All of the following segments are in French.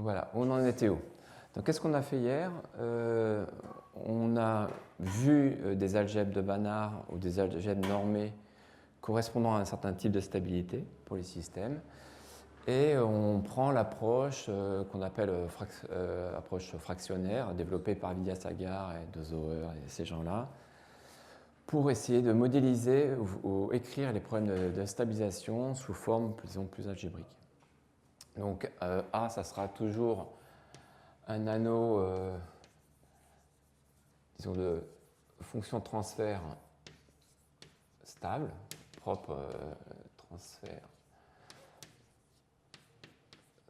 Voilà, on en était où? Donc, qu'est-ce qu'on a fait hier? On a vu des algèbres de Banach ou des algèbres normées correspondant à un certain type de stabilité pour les systèmes. Et on prend l'approche qu'on appelle approche fractionnaire, développée par Vidyasagar et De Zoer et ces gens-là, pour essayer de modéliser ou écrire les problèmes de stabilisation sous forme, disons, plus algébrique. Donc A, ça sera toujours un anneau, disons, de fonction de transfert stable, propre transfert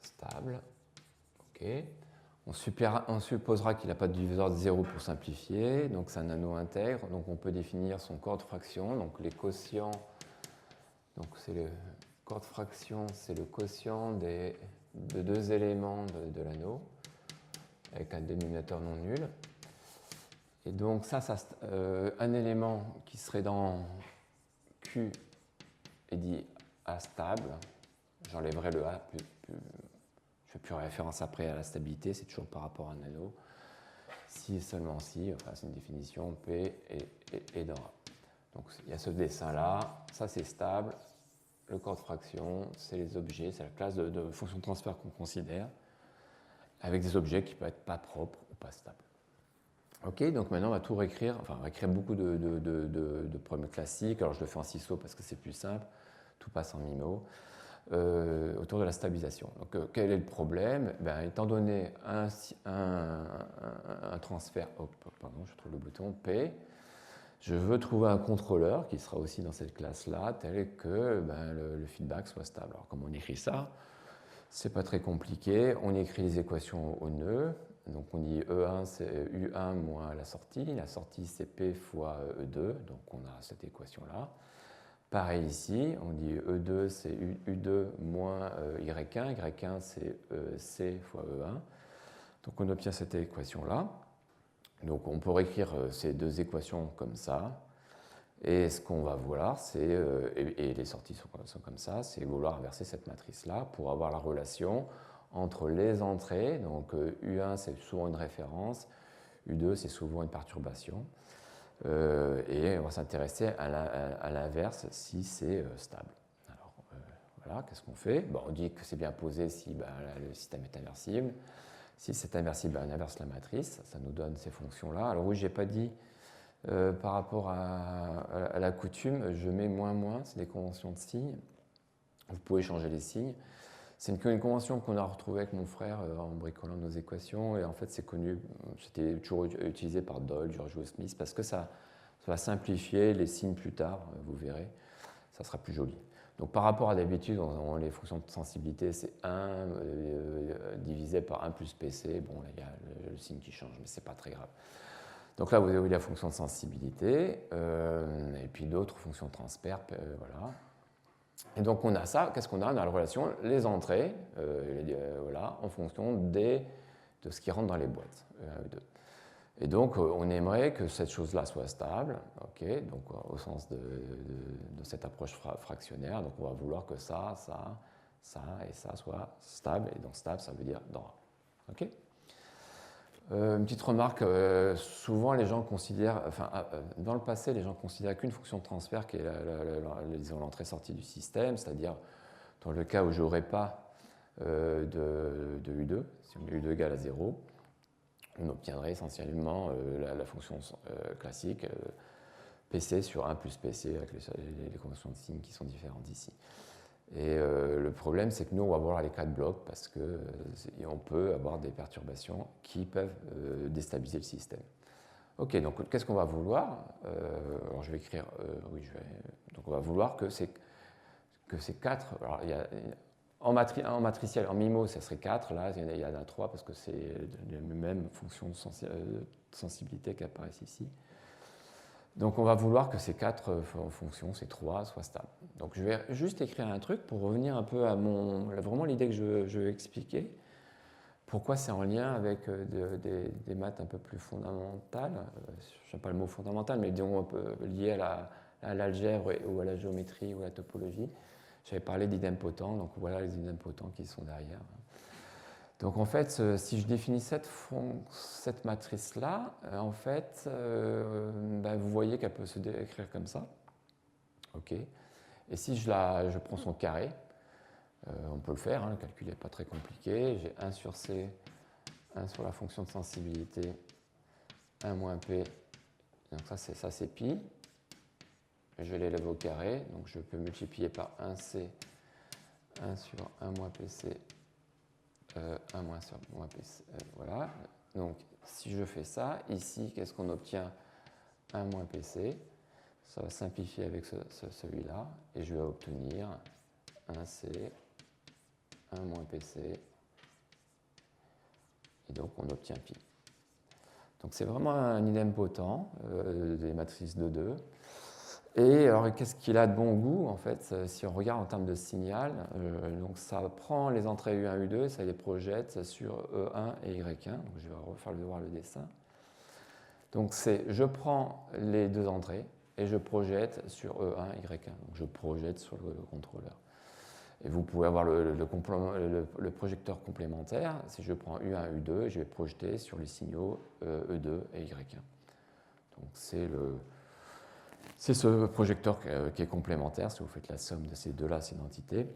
stable. OK. On supposera qu'il n'a pas de diviseur de 0 pour simplifier, donc c'est un anneau intègre, donc on peut définir son corps de fraction, donc les quotients, donc c'est le corps de fraction, c'est le quotient de deux éléments de l'anneau, avec un dénominateur non nul. Et donc ça un élément qui serait dans Q est dit A stable, j'enlèverai le A, je fais plus référence après à la stabilité, c'est toujours par rapport à un anneau. Si et seulement si, enfin c'est une définition, P et dans A. Donc il y a ce dessin-là, ça c'est stable, le corps de fraction, c'est les objets, c'est la classe de fonction de transfert qu'on considère, avec des objets qui peuvent être pas propres ou pas stables. Ok, donc maintenant on va tout réécrire, enfin on va écrire beaucoup de problèmes classiques, alors je le fais en ciseaux parce que c'est plus simple, tout passe en MIMO. Autour de la stabilisation. Donc, quel est le problème? Étant donné un transfert, pardon, je trouve le bouton P, je veux trouver un contrôleur qui sera aussi dans cette classe-là, tel que le feedback soit stable. Alors, comment on écrit ça? C'est pas très compliqué. On écrit les équations au nœud. Donc, on dit E1, c'est U1 moins la sortie c'est P fois E2. Donc, on a cette équation-là. Pareil ici, on dit E2 c'est U2 moins Y1, Y1 c'est C fois E1. Donc on obtient cette équation-là. Donc on peut réécrire ces deux équations comme ça. Et ce qu'on va vouloir, c'est, et les sorties sont comme ça, c'est vouloir inverser cette matrice-là pour avoir la relation entre les entrées. Donc U1 c'est souvent une référence, U2 c'est souvent une perturbation. Et on va s'intéresser à l'inverse si c'est stable. Alors voilà, qu'est-ce qu'on fait? On dit que c'est bien posé si le système est inversible. Si c'est inversible, on inverse la matrice, ça nous donne ces fonctions-là. Alors oui, je n'ai pas dit par rapport à la coutume, je mets moins, c'est des conventions de signes. Vous pouvez changer les signes. C'est une convention qu'on a retrouvée avec mon frère en bricolant nos équations, et en fait c'est connu, c'était toujours utilisé par Doyle, Giorgio Smith, parce que ça va simplifier les signes plus tard, vous verrez, ça sera plus joli. Donc par rapport à d'habitude, les fonctions de sensibilité, c'est 1 divisé par 1 plus PC, bon là il y a le signe qui change, mais c'est pas très grave. Donc là vous avez la fonction de sensibilité, et puis d'autres fonctions de transfert, voilà. Et donc on a ça, qu'est-ce qu'on a? On a la relation, les entrées, voilà, en fonction de ce qui rentre dans les boîtes, E1, E2. Et donc on aimerait que cette chose-là soit stable, okay, donc, au sens de cette approche fractionnaire, donc on va vouloir que ça et ça soient stables, et donc stable ça veut dire dans A. Okay, une petite remarque, souvent les gens considèrent, dans le passé, les gens considéraient qu'une fonction de transfert qui est l'entrée-sortie du système, c'est-à-dire dans le cas où je n'aurais pas de U2, si on met U2 égale à 0, on obtiendrait essentiellement la fonction classique PC sur 1 plus PC avec les conventions de signes qui sont différentes ici. Et le problème, c'est que nous, on va voir les cas de blocs parce qu'on peut avoir des perturbations qui peuvent déstabiliser le système. Ok, donc qu'est-ce qu'on va vouloir? Alors je vais écrire, donc on va vouloir que ces 4, alors en matriciel, en MIMO, ça serait 4, là il y en a 3 parce que c'est les mêmes fonctions de sensibilité qui apparaissent ici. Donc on va vouloir que ces 4 fonctions, ces 3, soient stables. Donc je vais juste écrire un truc pour revenir un peu à vraiment l'idée que je veux expliquer. Pourquoi c'est en lien avec des maths un peu plus fondamentales, je n'aime pas le mot fondamental, mais disons un peu lié à l'algèbre ou à la géométrie ou à la topologie. J'avais parlé d'idempotents, donc voilà les idempotents qui sont derrière. Donc en fait, si je définis cette matrice-là, en fait, vous voyez qu'elle peut se décrire comme ça. OK. Et si je prends son carré, on peut le faire, hein, le calcul n'est pas très compliqué. J'ai 1 sur C, 1 sur la fonction de sensibilité, 1 moins P. Donc ça c'est pi. Je l'élève au carré, donc je peux multiplier par 1C, 1 sur 1 moins PC, 1 moins sur moins PC. Voilà. Donc si je fais ça, ici, qu'est-ce qu'on obtient? 1 moins PC. Ça va simplifier avec celui-là, et je vais obtenir 1C, 1 moins PC, et donc on obtient pi. Donc c'est vraiment un idempotent des matrices de 2. Et alors qu'est-ce qu'il a de bon goût en fait, si on regarde en termes de signal, donc ça prend les entrées U1, U2, ça les projette sur E1 et Y1, donc je vais refaire le dessin. Donc je prends les deux entrées et je projette sur E1, Y1, donc je projette sur le contrôleur. Et vous pouvez avoir le projecteur complémentaire. Si je prends U1, U2, je vais projeter sur les signaux E2 et Y1. Donc c'est ce projecteur qui est complémentaire si vous faites la somme de ces deux-là, ces entités.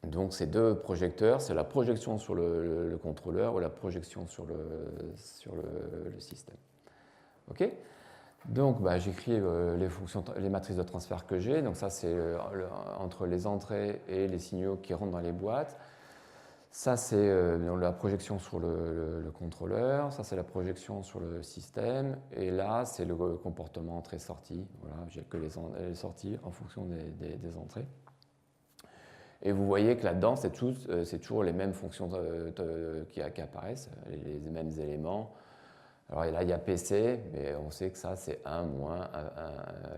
Donc ces deux projecteurs, c'est la projection sur le contrôleur ou la projection sur le système. OK ? Donc, j'écris les matrices de transfert que j'ai. Donc ça, c'est entre les entrées et les signaux qui rentrent dans les boîtes. Ça, c'est la projection sur le contrôleur. Ça, c'est la projection sur le système. Et là, c'est le comportement entrée-sortie. Voilà, j'ai que les sorties en fonction des entrées. Et vous voyez que là-dedans, c'est toujours les mêmes fonctions qui apparaissent, les mêmes éléments. Alors là, il y a PC, mais on sait que ça, c'est 1 moins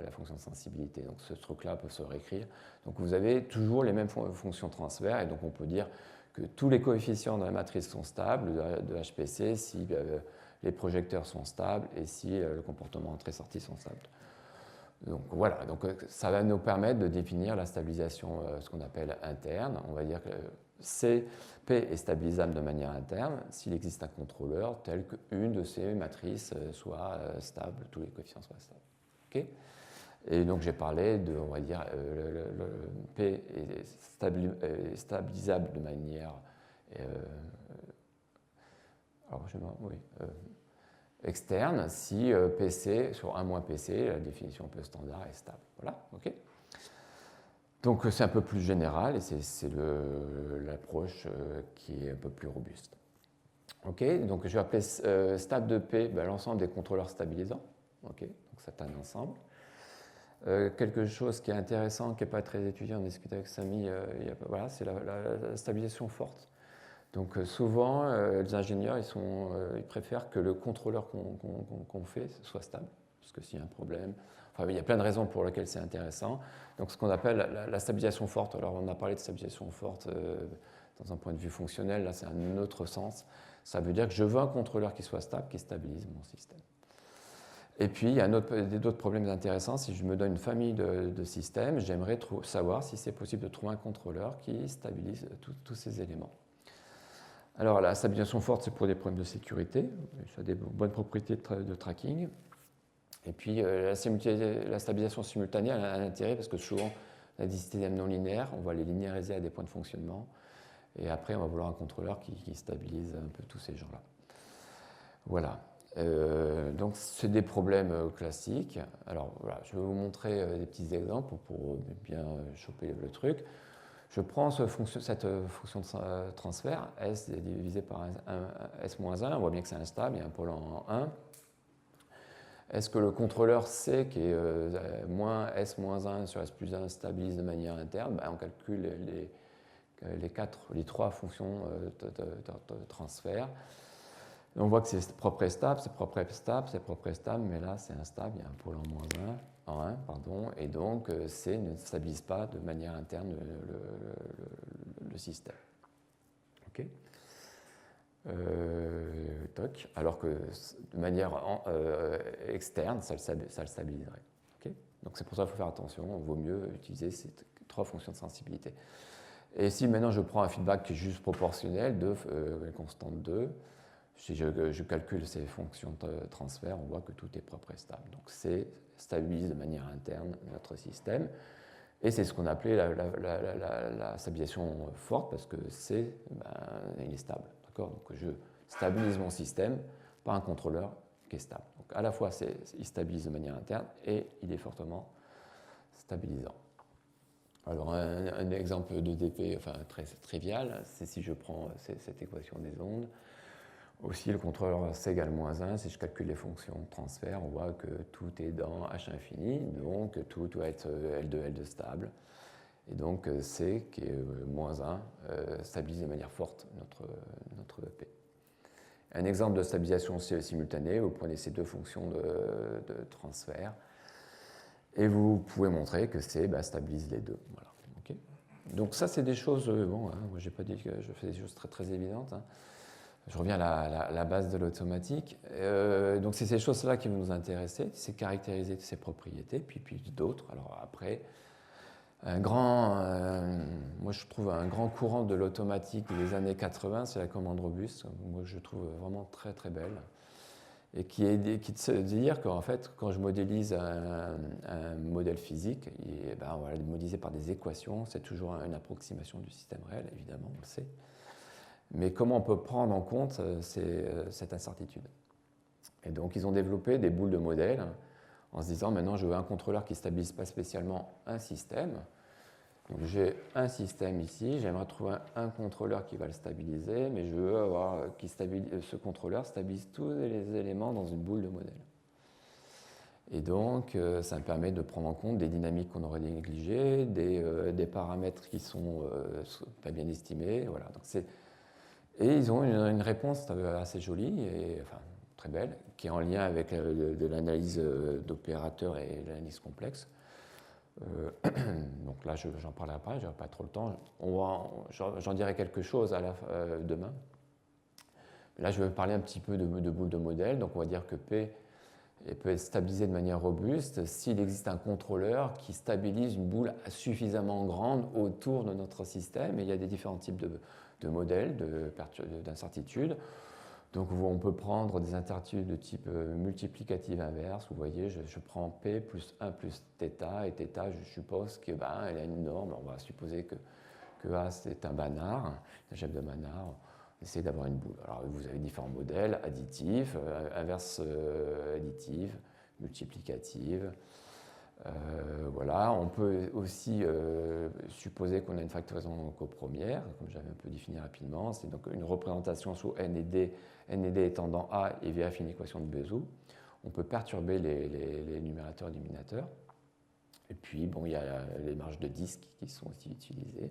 la fonction de sensibilité. Donc ce truc-là peut se réécrire. Donc vous avez toujours les mêmes fonctions transfert, et donc on peut dire que tous les coefficients de la matrice sont stables de HPC si les projecteurs sont stables et si le comportement entrée-sortie sont stables. Donc voilà, donc ça va nous permettre de définir la stabilisation, ce qu'on appelle interne. On va dire que P est stabilisable de manière interne s'il existe un contrôleur tel qu'une de ces matrices soit stable, tous les coefficients soient stables. Okay, et donc j'ai parlé de, on va dire, le P est stabilisable de manière externe si PC sur 1 moins PC, la définition un peu standard est stable. Voilà, ok. Donc c'est un peu plus général et c'est l'approche qui est un peu plus robuste. Ok, donc je vais appeler stable de P l'ensemble des contrôleurs stabilisants. Ok, donc c'est un ensemble. Quelque chose qui est intéressant, qui n'est pas très étudié, on discutait avec Samy, voilà, c'est la stabilisation forte. Donc souvent, les ingénieurs, ils préfèrent que le contrôleur qu'on fait soit stable, parce que s'il y a un problème, il y a plein de raisons pour lesquelles c'est intéressant. Donc ce qu'on appelle la stabilisation forte, alors on a parlé de stabilisation forte dans un point de vue fonctionnel, là c'est un autre sens. Ça veut dire que je veux un contrôleur qui soit stable, qui stabilise mon système. Et puis il y a d'autres problèmes intéressants. Si je me donne une famille de systèmes, j'aimerais savoir si c'est possible de trouver un contrôleur qui stabilise tous ces éléments. Alors la stabilisation forte, c'est pour des problèmes de sécurité, ça a des bonnes propriétés de tracking. Et puis la stabilisation simultanée elle a un intérêt parce que souvent on a des systèmes non linéaires, on va les linéariser à des points de fonctionnement, et après on va vouloir un contrôleur qui stabilise un peu tous ces gens-là. Voilà. Donc c'est des problèmes classiques. Alors voilà, je vais vous montrer des petits exemples pour bien choper le truc. Je prends cette fonction de transfert, S est divisé par S-1, on voit bien que c'est instable, il y a un pôle en 1. Est-ce que le contrôleur C, qui est moins S-1 sur S plus 1, stabilise de manière interne? On calcule les trois fonctions de transfert. On voit que c'est propre et stable, c'est propre et stable, c'est propre et stable, mais là c'est instable, il y a un pôle en moins 1, en 1, pardon, et donc C ne stabilise pas de manière interne le système. Ok. Toc, alors que de manière externe, ça le stabiliserait. Okay, donc c'est pour ça qu'il faut faire attention, il vaut mieux utiliser ces trois fonctions de sensibilité. Et si maintenant je prends un feedback qui est juste proportionnel, constante 2, si je calcule ces fonctions de transfert, on voit que tout est propre et stable. Donc C stabilise de manière interne notre système. Et c'est ce qu'on appelait la stabilisation forte, parce que C, il est stable. Donc je stabilise mon système par un contrôleur qui est stable. Donc à la fois, il stabilise de manière interne et il est fortement stabilisant. Alors un exemple de DP, enfin très trivial, c'est si je prends cette équation des ondes. Aussi, le contrôleur C égale -1, si je calcule les fonctions de transfert, on voit que tout est dans H infini, donc tout doit être L2 stable. Et donc C, qui est -1, stabilise de manière forte notre P. Un exemple de stabilisation simultanée, vous prenez ces deux fonctions de transfert et vous pouvez montrer que C stabilise les deux. Voilà. Okay. Donc ça, c'est des choses, bon, hein, moi j'ai pas dit que je fais des choses très, très évidentes. Hein. Je reviens à la base de l'automatique. Donc c'est ces choses-là qui vont nous intéresser, c'est caractériser ces propriétés, puis d'autres. Alors après, moi je trouve un grand courant de l'automatique des années 80, c'est la commande robuste. Moi je trouve vraiment très très belle. Et qui est de dire qu'en fait, quand je modélise un modèle physique, on va le modéliser par des équations, c'est toujours une approximation du système réel, évidemment, on le sait. Mais comment on peut prendre en compte cette incertitude? Et donc, ils ont développé des boules de modèles en se disant, maintenant, je veux un contrôleur qui ne stabilise pas spécialement un système. Donc, j'ai un système ici, j'aimerais trouver un contrôleur qui va le stabiliser, mais je veux avoir ce contrôleur stabilise tous les éléments dans une boule de modèle. Et donc, ça me permet de prendre en compte des dynamiques qu'on aurait négligées, des paramètres qui ne sont pas bien estimés. Voilà. Donc, et ils ont une réponse assez jolie, et, enfin très belle, qui est en lien avec de l'analyse d'opérateurs et l'analyse complexe. Donc là, j'en parlerai pas, je n'aurai pas trop le temps. J'en dirai quelque chose demain. Là, je vais parler un petit peu de boules de modèle. Donc on va dire que P peut être stabilisé de manière robuste s'il existe un contrôleur qui stabilise une boule suffisamment grande autour de notre système. Et il y a des différents types de modèles, d'incertitudes. Donc on peut prendre des incertitudes de type multiplicative inverse. Vous voyez, je prends P plus 1 plus θ, et θ, je suppose qu'elle a une norme. On va supposer que A, c'est un Banach, un algèbre de Banach. On essaie d'avoir une boule. Alors vous avez différents modèles, additifs, inverse additive, multiplicative. Voilà. On peut aussi supposer qu'on a une factorisation copremière, comme j'avais un peu défini rapidement. C'est donc une représentation sous n et d étant dans A et VF une équation de Bézout. On peut perturber les numérateurs et dénominateurs. Et puis, bon, il y a les marges de disque qui sont aussi utilisées.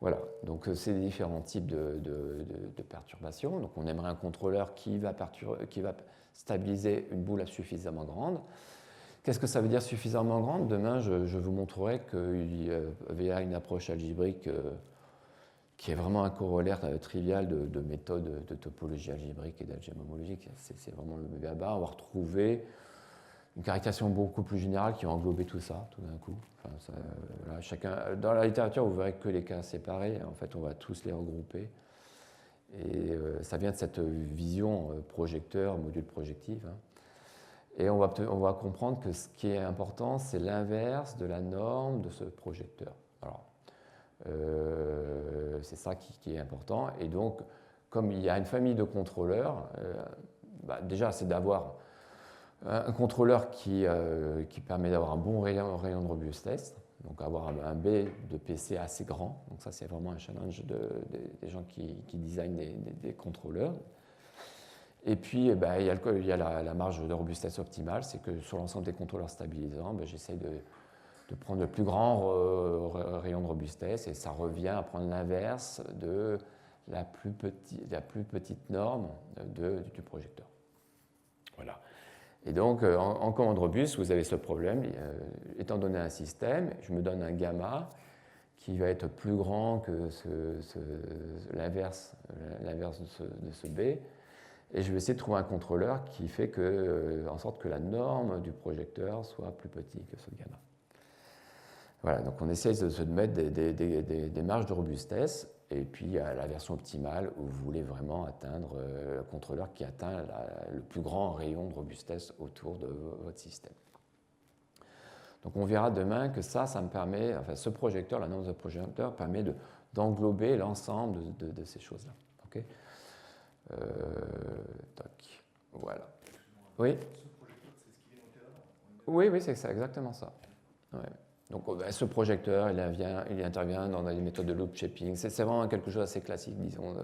Voilà, donc c'est des différents types de perturbations. Donc on aimerait un contrôleur qui va stabiliser une boule suffisamment grande. Qu'est-ce que ça veut dire suffisamment grande? Demain, je vous montrerai qu'il y a une approche algébrique qui est vraiment un corollaire trivial de méthodes de topologie algébrique et d'algèbre homologique. C'est vraiment le b.a.-ba. On va retrouver une caractérisation beaucoup plus générale qui va englober tout ça, tout d'un coup. Enfin, voilà, dans la littérature, vous verrez que les cas séparés. En fait, on va tous les regrouper. Et ça vient de cette vision projecteur, module projectif. Hein. Et on va comprendre que ce qui est important, c'est l'inverse de la norme de ce projecteur. Alors, c'est ça qui est important. Et donc, comme il y a une famille de contrôleurs, déjà, c'est d'avoir un contrôleur qui permet d'avoir un bon rayon de robustesse, donc avoir un B de PC assez grand. Donc ça, c'est vraiment un challenge des gens qui designent des contrôleurs. Et puis, il y a la marge de robustesse optimale, c'est que sur l'ensemble des contrôleurs stabilisants, j'essaie de prendre le plus grand rayon de robustesse, et ça revient à prendre l'inverse de la plus petite norme du projecteur. Voilà. Et donc, en commande robuste, vous avez ce problème. Étant donné un système, je me donne un gamma qui va être plus grand que l'inverse de ce B. Et je vais essayer de trouver un contrôleur qui fait en sorte que la norme du projecteur soit plus petite que ce gamma. Voilà, donc on essaye de se mettre des marges de robustesse, et puis à la version optimale où vous voulez vraiment atteindre le contrôleur qui atteint le plus grand rayon de robustesse autour de votre système. Donc on verra demain que ça me permet, enfin ce projecteur, l'annonce de projecteur permet d'englober l'ensemble de ces choses-là. Okay, voilà. Oui. Oui, c'est ça, exactement ça. Ouais. Donc ce projecteur, il intervient dans les méthodes de loop shaping. C'est vraiment quelque chose d'assez classique, disons,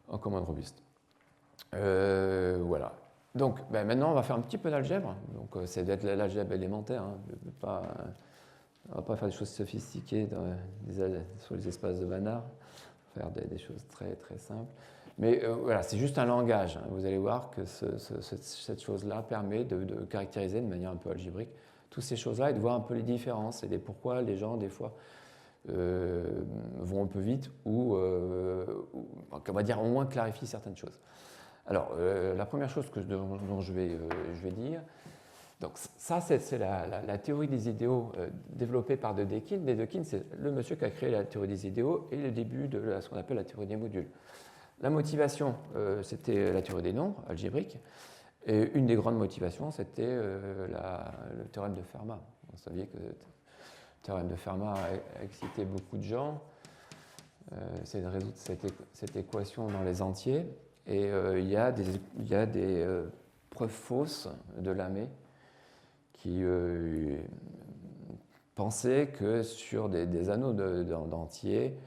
en commande robuste. Voilà. Donc maintenant, on va faire un petit peu d'algèbre. Donc c'est d'être l'algèbre élémentaire. Hein. On ne va pas faire des choses sophistiquées sur les espaces de Banach. Faire des choses très, très simples. Mais voilà, c'est juste un langage. Hein. Vous allez voir que cette chose-là permet de caractériser de manière un peu algébrique toutes ces choses-là et de voir un peu les différences et pourquoi les gens, des fois, vont un peu vite ou on va dire, au moins clarifient certaines choses. Alors, la première chose dont je vais dire, donc ça, c'est la théorie des idéaux développée par Dedekind. Dedekind, c'est le monsieur qui a créé la théorie des idéaux et le début de ce qu'on appelle la théorie des modules. La motivation, c'était la théorie des nombres algébriques. Et une des grandes motivations, c'était le théorème de Fermat. Vous saviez que le théorème de Fermat a excité beaucoup de gens. C'est de résoudre cette équation dans les entiers. Et il y a des preuves fausses de Lamé qui pensaient que sur des anneaux d'entiers,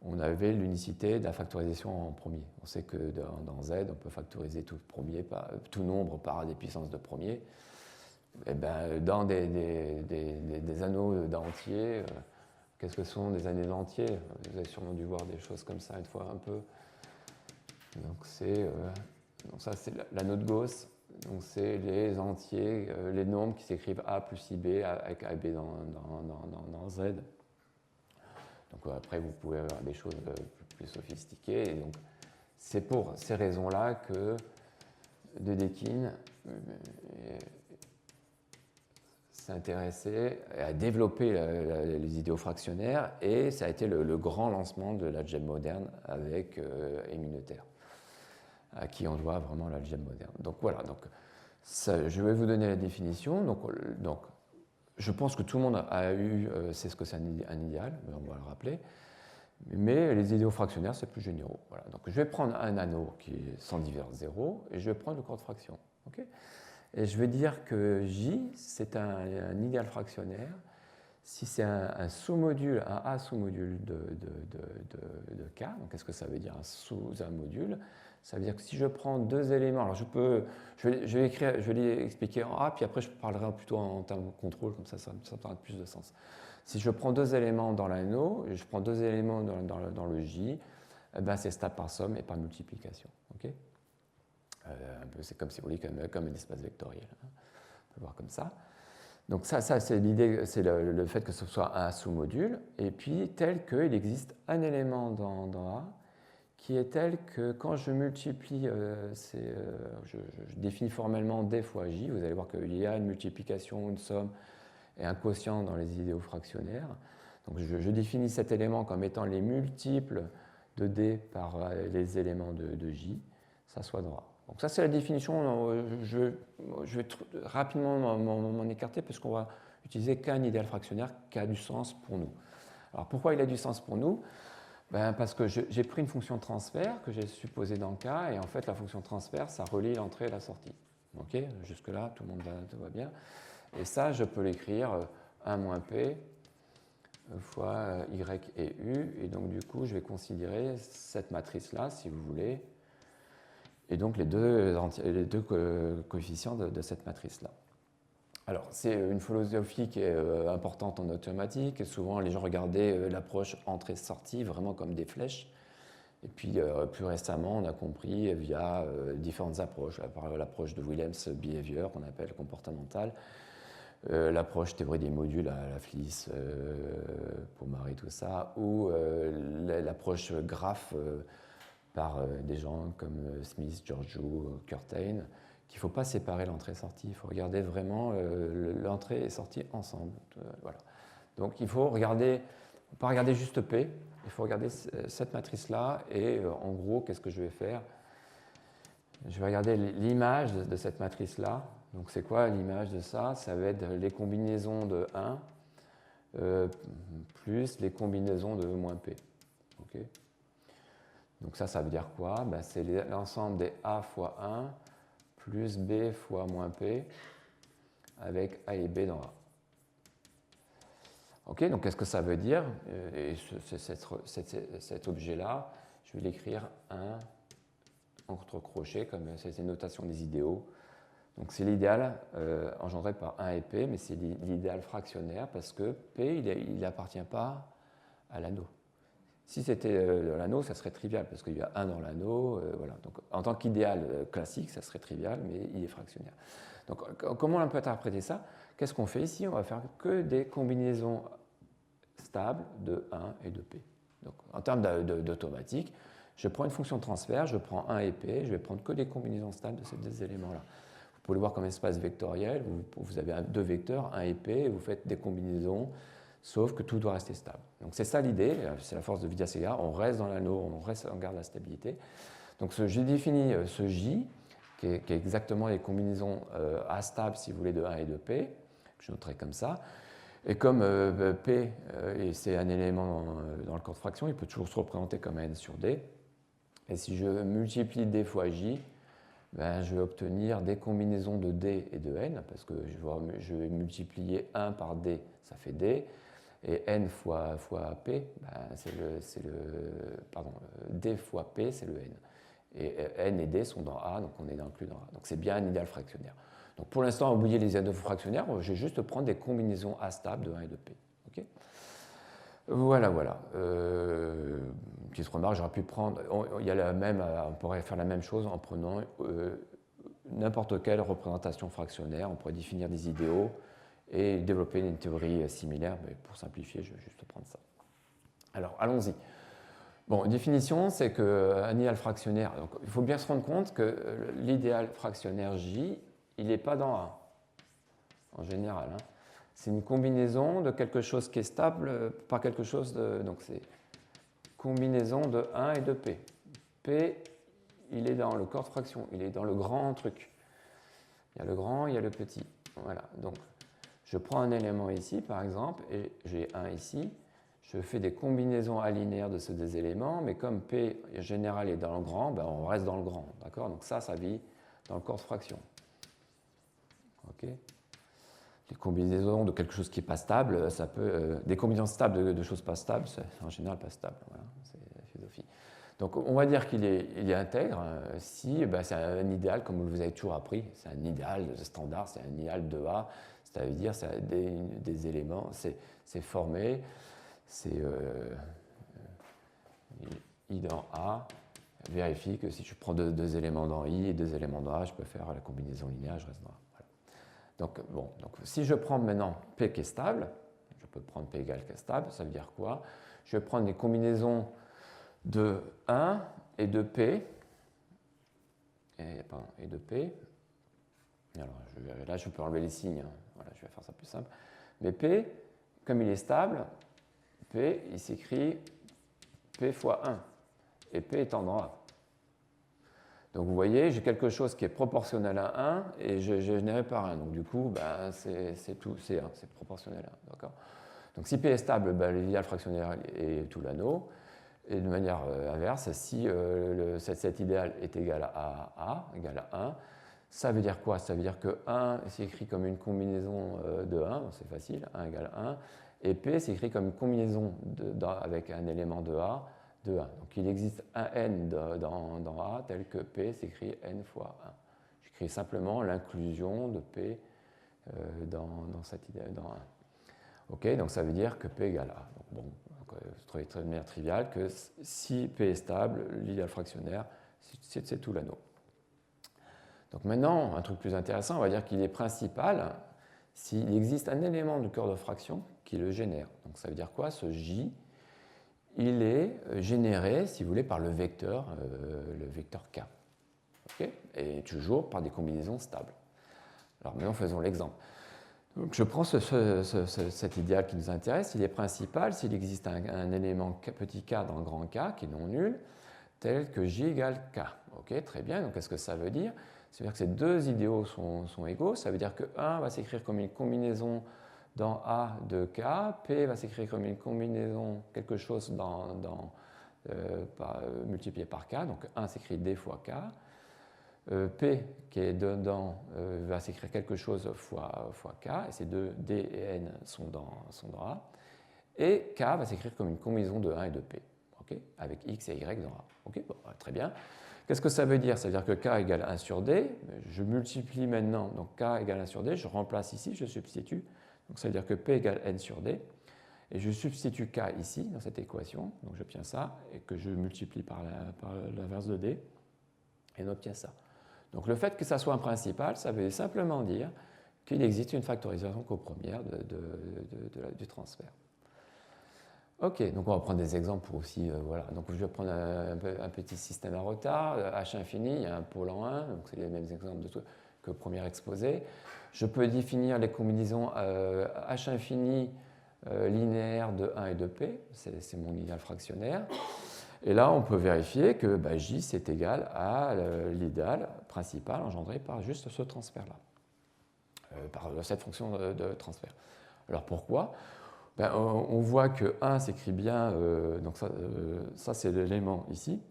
on avait l'unicité de la factorisation en premier. On sait que dans Z, on peut factoriser tout nombre par des puissances de premier. Et ben, dans des anneaux d'entiers, qu'est-ce que sont des anneaux d'entiers? Vous avez sûrement dû voir des choses comme ça une fois un peu. Donc ça c'est l'anneau de Gauss. Donc c'est les entiers, les nombres qui s'écrivent A plus IB avec AB dans Z. Donc après, vous pouvez avoir des choses plus sophistiquées. Et donc, c'est pour ces raisons-là que Dedekind s'est intéressé à développer les idéaux fractionnaires et ça a été le grand lancement de l'algèbre moderne avec Émile Noether, à qui on doit vraiment l'algèbre moderne. Donc voilà, je vais vous donner la définition. Donc je pense que tout le monde sait ce que c'est un idéal, on va le rappeler. Mais les idéaux fractionnaires, c'est plus généraux. Voilà. Donc je vais prendre un anneau qui est sans divers 0 et je vais prendre le corps de fraction. Okay, et je vais dire que J, c'est un idéal fractionnaire si c'est un sous-module, un A sous-module de K. Donc qu'est-ce que ça veut dire un module? Ça veut dire que si je prends deux éléments, alors je vais les expliquer en A, puis après je parlerai plutôt en termes de contrôle, comme ça aura plus de sens. Si je prends deux éléments dans l'anneau, et je prends deux éléments dans le J, eh ben c'est stable par somme et par multiplication. Okay, c'est comme si vous voulez, comme un espace vectoriel. Hein. On peut voir comme ça. Donc ça c'est l'idée, c'est le fait que ce soit un sous-module, et puis tel qu'il existe un élément dans A, qui est tel que quand je multiplie, je définis formellement D fois J, vous allez voir qu'il y a une multiplication, une somme et un quotient dans les idéaux fractionnaires. Donc je définis cet élément comme étant les multiples de D par les éléments de J, ça soit droit. Donc ça c'est la définition, je vais rapidement m'en écarter parce qu'on va utiliser qu'un idéal fractionnaire qui a du sens pour nous. Alors pourquoi il a du sens pour nous? Parce que j'ai pris une fonction de transfert que j'ai supposée dans K, et en fait la fonction de transfert, ça relie l'entrée et la sortie. Okay, jusque-là, tout va bien. Et ça, je peux l'écrire 1 moins P fois Y et U, et donc du coup, je vais considérer cette matrice-là, si vous voulez, et donc les deux coefficients de cette matrice-là. Alors, c'est une philosophie qui est importante en automatique. Et souvent, les gens regardaient l'approche entrée-sortie vraiment comme des flèches. Et puis, plus récemment, on a compris via différentes approches, l'approche de Willems Behavior, qu'on appelle comportementale, l'approche théorie des modules à la Fliss, Pomare, tout ça, ou l'approche graphe par des gens comme Smith, Georgiou, Curtain, qu'il ne faut pas séparer l'entrée et sortie, il faut regarder vraiment l'entrée et sortie ensemble. Voilà. Donc il faut regarder, pas regarder juste P, il faut regarder cette matrice-là et en gros, qu'est-ce que je vais faire? Je vais regarder l'image de cette matrice-là. Donc c'est quoi l'image de ça? Ça va être les combinaisons de 1 plus les combinaisons de moins P. Okay. Donc ça veut dire quoi? Ben, c'est l'ensemble des A fois 1 plus B fois moins P avec A et B dans A. Ok, donc qu'est-ce que ça veut dire? Et cet objet-là, je vais l'écrire 1 entre crochets, comme c'est une notation des idéaux. Donc c'est l'idéal engendré par 1 et P, mais c'est l'idéal fractionnaire parce que P, il n'appartient pas à l'anneau. Si c'était l'anneau, ça serait trivial parce qu'il y a 1 dans l'anneau. Voilà. Donc en tant qu'idéal classique, ça serait trivial, mais il est fractionnaire. Donc comment on peut interpréter ça? Qu'est-ce qu'on fait ici? On va faire que des combinaisons stables de 1 et de P. Donc en termes d'automatique, je prends une fonction de transfert, je prends 1 et P, je vais prendre que des combinaisons stables de ces deux éléments-là. Vous pouvez le voir comme espace vectoriel, vous avez deux vecteurs, 1 et P, et vous faites des combinaisons, sauf que tout doit rester stable. Donc c'est ça l'idée, c'est la force de Vidyas-Segars, on reste dans l'anneau, on garde la stabilité. Donc j'ai défini ce J, qui est exactement les combinaisons A stable, si vous voulez, de 1 et de P, que je noterai comme ça. Et comme P, c'est un élément dans le corps de fraction, il peut toujours se représenter comme N sur D. Et si je multiplie D fois J, ben, je vais obtenir des combinaisons de D et de N, parce que je vais multiplier 1 par D, ça fait D, et N fois P, ben, D fois P, c'est le N. Et N et D sont dans A, donc on est inclus dans A. Donc c'est bien un idéal fractionnaire. Donc pour l'instant, oubliez les idéaux fractionnaires, je vais juste prendre des combinaisons A stables de 1 et de P. Okay, voilà. Petite remarque, j'aurais pu prendre. On pourrait faire la même chose en prenant n'importe quelle représentation fractionnaire. On pourrait définir des idéaux et développer une théorie similaire, mais pour simplifier, je vais juste prendre ça. Alors, allons-y. Bon, définition, c'est qu'un idéal fractionnaire. Donc, il faut bien se rendre compte que l'idéal fractionnaire J, il n'est pas dans A, en général. Hein. C'est une combinaison de quelque chose qui est stable par quelque chose de. Donc, c'est combinaison de 1 et de P. P, il est dans le corps de fraction, il est dans le grand truc. Il y a le grand, il y a le petit. Voilà. Donc, je prends un élément ici, par exemple, et j'ai 1 ici. Je fais des combinaisons alinéaires de ces deux éléments, mais comme P en général est dans le grand, ben on reste dans le grand. D'accord? Donc ça vit dans le corps de fraction. Okay, les combinaisons de quelque chose qui n'est pas stable, ça peut. Des combinaisons stables de choses pas stables, c'est en général pas stable. Voilà, c'est la philosophie. Donc on va dire qu'il est intègre si ben, c'est un idéal, comme vous avez toujours appris, c'est un idéal standard, c'est un idéal de A, c'est-à-dire c'est des éléments, c'est formé, c'est I dans A, vérifie que si je prends deux éléments dans I et deux éléments dans A, je peux faire la combinaison linéaire, je reste dans A. Donc, donc, si je prends maintenant P qui est stable, je peux prendre P égale qui est stable, ça veut dire quoi? Je vais prendre des combinaisons de 1 et de P, et de P. Alors, là, je peux enlever les signes, hein. Voilà, je vais faire ça plus simple. Mais P, comme il est stable, P, il s'écrit P fois 1, et P étant dans A. Donc vous voyez, j'ai quelque chose qui est proportionnel à 1 et je généré par 1. Donc du coup, ben, c'est tout, c'est 1, c'est proportionnel à 1. D'accord ? Donc si P est stable, ben, l'idéal fractionnaire est tout l'anneau. Et de manière inverse, si cet idéal est égal à A, égal à 1, ça veut dire quoi? Ça veut dire que 1 s'écrit comme une combinaison de 1, bon, c'est facile, 1 égale 1, et P s'écrit comme une combinaison avec un élément de A, de 1. Donc il existe un n dans A tel que P s'écrit n fois 1. J'écris simplement l'inclusion de P dans cette idée, dans 1. Ok, donc ça veut dire que P égale A. Donc, bon, c'est très manière triviale que si P est stable, l'idéal fractionnaire, c'est tout l'anneau. Donc maintenant, un truc plus intéressant, on va dire qu'il est principal s'il existe un élément du corps de fraction qui le génère. Donc ça veut dire quoi? Ce J, il est généré, si vous voulez, par le vecteur K. Okay, et toujours par des combinaisons stables. Alors maintenant, faisons l'exemple. Donc je prends cet idéal qui nous intéresse, il est principal s'il existe un élément petit k dans grand K qui est non nul, tel que J égale K. Ok, très bien, donc qu'est-ce que ça veut dire? Ça veut dire que ces deux idéaux sont égaux, ça veut dire que 1 va s'écrire comme une combinaison dans A de K, P va s'écrire comme une combinaison quelque chose multiplié par K, donc 1 s'écrit D fois K. P qui est dedans va s'écrire quelque chose fois K, et ces deux D et N sont dans A. Et K va s'écrire comme une combinaison de 1 et de P, okay, avec X et Y dans A. Okay, bon, très bien. Qu'est-ce que ça veut dire? Ça veut dire que K égale 1 sur D. Je multiplie maintenant, donc K égale 1 sur D, je remplace ici, je substitue. Donc ça veut dire que P égale N sur D. Et je substitue K ici, dans cette équation, donc j'obtiens ça, et que je multiplie par l'inverse de D, et on obtient ça. Donc le fait que ça soit un principal, ça veut simplement dire qu'il existe une factorisation copremière du transfert. Ok, donc on va prendre des exemples pour aussi, voilà. Donc je vais prendre un petit système à retard, H infini, il y a un pôle en 1, donc c'est les mêmes exemples que le premier exposé. Je peux définir les combinaisons H infini linéaire de 1 et de P, c'est mon idéal fractionnaire. Et là, on peut vérifier que J, c'est égal à l'idéal principal engendré par juste ce transfert-là, par cette fonction de transfert. Alors pourquoi? On voit que 1 s'écrit bien, donc ça c'est l'élément ici.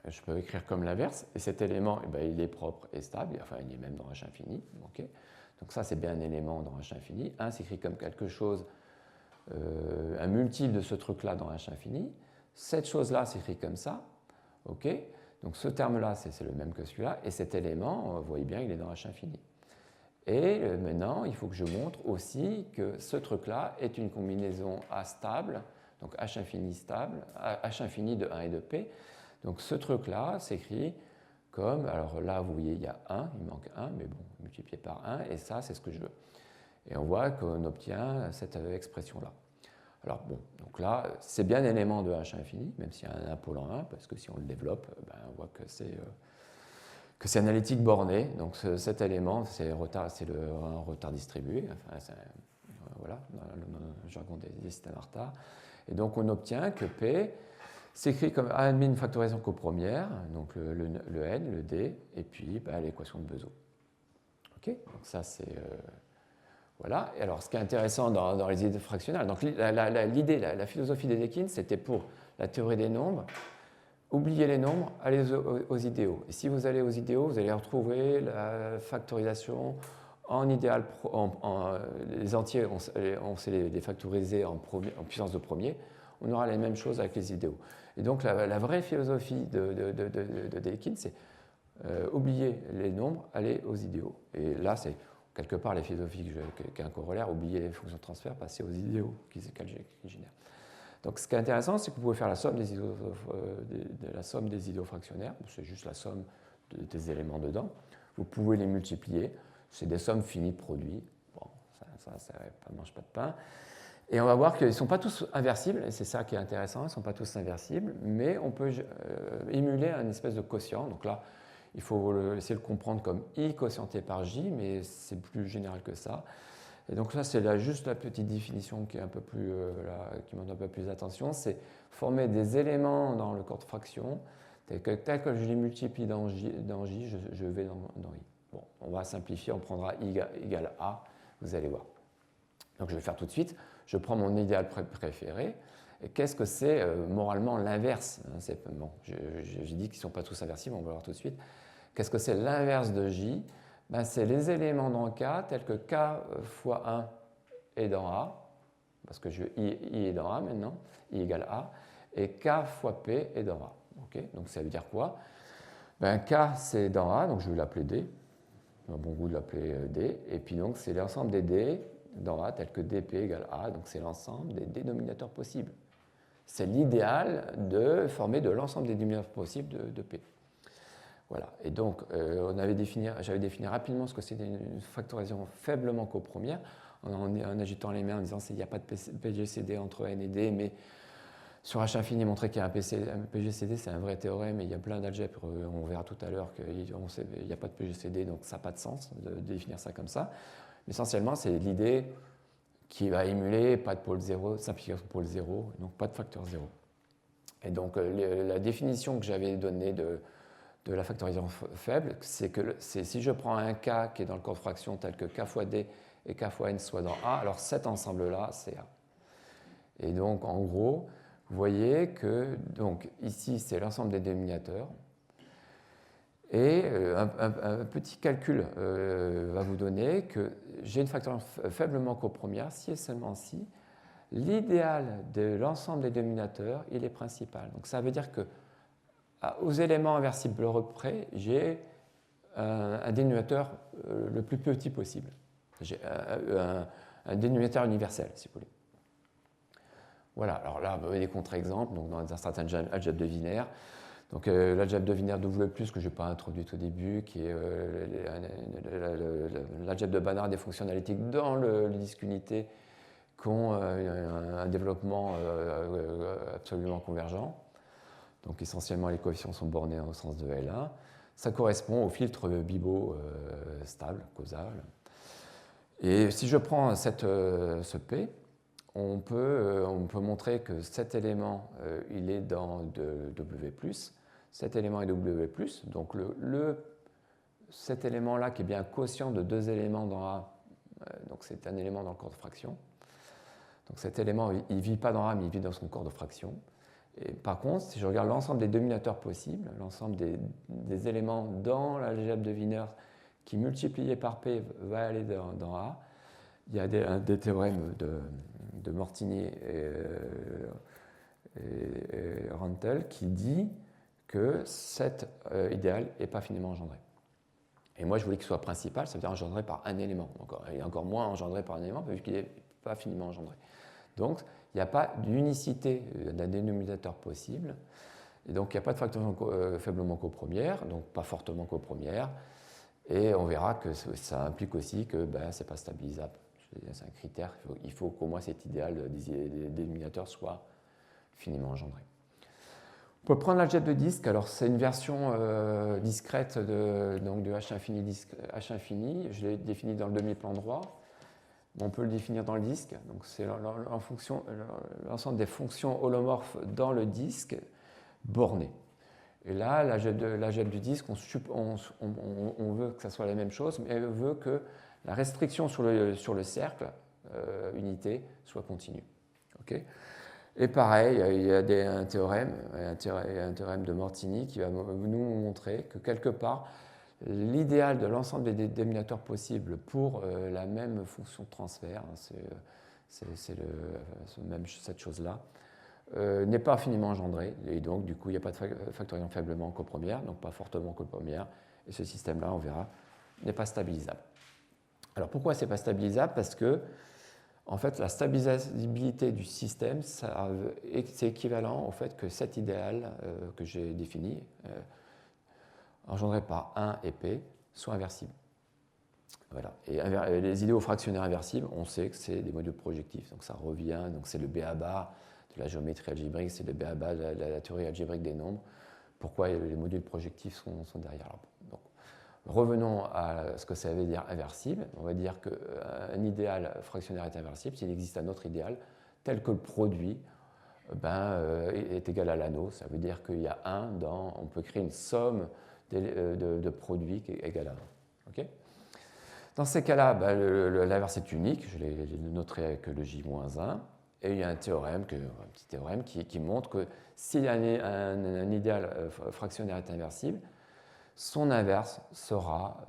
Je peux écrire comme l'inverse, et cet élément, il est propre et stable, enfin il est même dans H infini. Okay. Donc ça c'est bien un élément dans H infini. 1 s'écrit comme quelque chose, un multiple de ce truc-là dans H infini. Cette chose-là s'écrit comme ça, ok? Donc ce terme-là, c'est le même que celui-là, et cet élément, vous voyez bien, il est dans H infini. Et maintenant, il faut que je montre aussi que ce truc-là est une combinaison A stable, donc H infini stable, H infini de 1 et de P. Donc ce truc-là s'écrit comme, alors là, vous voyez, il y a 1, il manque 1, mais bon, multiplié par 1, et ça, c'est ce que je veux. Et on voit qu'on obtient cette expression-là. Alors bon, donc là, c'est bien un élément de H infini, même s'il y a un pôle en 1, parce que si on le développe, on voit que c'est analytique borné. Donc cet élément, c'est un retard distribué, enfin, voilà, dans le jargon des systèmes à retard. Et donc on obtient que P s'écrit comme A admin factorisation copremière, donc le N, le D, et puis l'équation de Bezout. Ok, donc ça c'est... Voilà. Et alors, ce qui est intéressant dans les idées fractionnelles, donc la philosophie des Dedekind, c'était pour la théorie des nombres, oubliez les nombres, allez aux idéaux. Et si vous allez aux idéaux, vous allez retrouver la factorisation en idéal, les entiers, on sait les factoriser en puissance de premier, on aura les mêmes choses avec les idéaux. Et donc, la vraie philosophie de Dedekind, c'est oublier les nombres, aller aux idéaux. Et là, c'est quelque part les philosophies qui est un corollaire, oublier les fonctions de transfert, passer aux idéaux qui génèrent. Donc ce qui est intéressant, c'est que vous pouvez faire la somme des idéaux fractionnaires, c'est juste la somme des éléments dedans. Vous pouvez les multiplier, c'est des sommes finies de produits. Bon, ça ne mange pas de pain. Et on va voir qu'ils ne sont pas tous inversibles, et c'est ça qui est intéressant, ils ne sont pas tous inversibles, mais on peut émuler un espèce de quotient. Donc là, il faut essayer de le comprendre comme I quotienté par J, mais c'est plus général que ça. Et donc ça, c'est juste la petite définition qui est un peu plus, qui demande un peu plus d'attention. C'est former des éléments dans le corps de fraction, tel que je les multiplie dans J, je vais dans I. Bon, on va simplifier, on prendra I égale A, vous allez voir. Donc je vais faire tout de suite. Je prends mon idéal préféré. Qu'est-ce que c'est moralement l'inverse? Bon, j'ai dit qu'ils ne sont pas tous inversibles, on va voir tout de suite. Qu'est-ce que c'est l'inverse de J? C'est les éléments dans K, tels que K fois 1 est dans A, parce que I est dans A maintenant, I égale A, et K fois P est dans A. Okay, donc ça veut dire quoi? K c'est dans A, donc je vais l'appeler D, j'ai un bon goût de l'appeler D, et puis donc c'est l'ensemble des D dans A, tels que DP égale A, donc c'est l'ensemble des dénominateurs possibles. C'est l'idéal de former de l'ensemble des dénominateurs possibles de P. Voilà. Et donc, j'avais défini rapidement ce que c'était une factorisation faiblement copremière, en agitant les mains, en disant qu'il n'y a pas de PGCD entre N et D, mais sur H infini, montrer qu'il y a un PGCD, c'est un vrai théorème, et il y a plein d'algèbres, on verra tout à l'heure qu'il n'y a pas de PGCD, donc ça n'a pas de sens de définir ça comme ça. Essentiellement, c'est l'idée qui va émuler pas de pôle 0, simplification de pôle 0, donc pas de facteur 0. Et donc la définition que j'avais donnée de la factorisation faible, c'est que si je prends un K qui est dans le corps de fraction tel que K fois D et K fois N soit dans A, alors cet ensemble-là, c'est A. Et donc en gros, vous voyez que donc, ici, c'est l'ensemble des dénominateurs. Et un petit calcul va vous donner que j'ai une factorisation faiblement copremière si et seulement si l'idéal de l'ensemble des dénominateurs, il est principal. Donc ça veut dire que aux éléments inversibles près, j'ai un dénominateur le plus petit possible. J'ai un dénominateur universel, si vous voulez. Voilà, alors là, vous avez des contre-exemples, donc dans un certain algèbre de Wiener. Donc l'algèbre de Wiener W+, que je n'ai pas introduite au début, qui est l'algèbre de Banach des fonctions analytiques dans les disques unités qui ont un développement absolument convergent. Donc essentiellement, les coefficients sont bornés au sens de L1. Ça correspond au filtre Biot stable, causal. Et si je prends ce P, on peut montrer que cet élément, il est dans W+, cet élément est W+, donc cet élément-là qui est bien quotient de deux éléments dans A, donc c'est un élément dans le corps de fraction. Donc cet élément, il ne vit pas dans A, mais il vit dans son corps de fraction. Et par contre, si je regarde l'ensemble des dénominateurs possibles, l'ensemble des éléments dans l'algèbre de Wiener qui multiplié par P va aller dans A, il y a des théorèmes de Mortigny et Rantel qui dit que cet idéal n'est pas finiment engendré. Et moi, je voulais qu'il soit principal, ça veut dire engendré par un élément. Et encore moins engendré par un élément, vu qu'il n'est pas finiment engendré. Donc, il n'y a pas d'unicité d'un dénominateur possible. Et donc, il n'y a pas de factorisation faiblement copremière, donc pas fortement copremière. Et on verra que ça implique aussi que ce n'est pas stabilisable. C'est un critère, il faut qu'au moins cet idéal des dénominateurs soit finiment engendré. On peut prendre l'algèbre de disque, alors c'est une version discrète de H infini, je l'ai défini dans le demi-plan droit. On peut le définir dans le disque, donc c'est l'ensemble des fonctions holomorphes dans le disque borné. Et là, l'algèbre du disque, on veut que ça soit la même chose, mais on veut que la restriction sur le cercle unité soit continue. Okay, et pareil, il y a un théorème de Mortigny qui va nous montrer que quelque part, l'idéal de l'ensemble des dénominateurs possibles pour la même fonction de transfert, c'est cette chose-là, n'est pas infiniment engendré. Et donc, du coup, il n'y a pas de factorisation faiblement copremière, donc pas fortement copremière. Et ce système-là, on verra, n'est pas stabilisable. Alors, pourquoi ce n'est pas stabilisable? Parce que, en fait, la stabilisabilité du système, c'est équivalent au fait que cet idéal que j'ai défini, engendré par 1 et P, soit inversible. Voilà. Et les idéaux fractionnaires inversibles, on sait que c'est des modules projectifs. Donc ça revient, donc c'est le b.a.-ba de la géométrie algébrique, c'est le b.a.-ba de la théorie algébrique des nombres. Pourquoi les modules projectifs sont derrière? Donc, revenons à ce que ça veut dire inversible. On va dire qu'un idéal fractionnaire est inversible s'il existe un autre idéal tel que le produit est égal à l'anneau. Ça veut dire qu'il y a on peut créer une somme de produits qui est égale à 1. Okay, dans ces cas-là, l'inverse est unique, je l'ai noté avec le J-1, et il y a un petit théorème qui montre que si un idéal fractionnaire est inversible, son inverse sera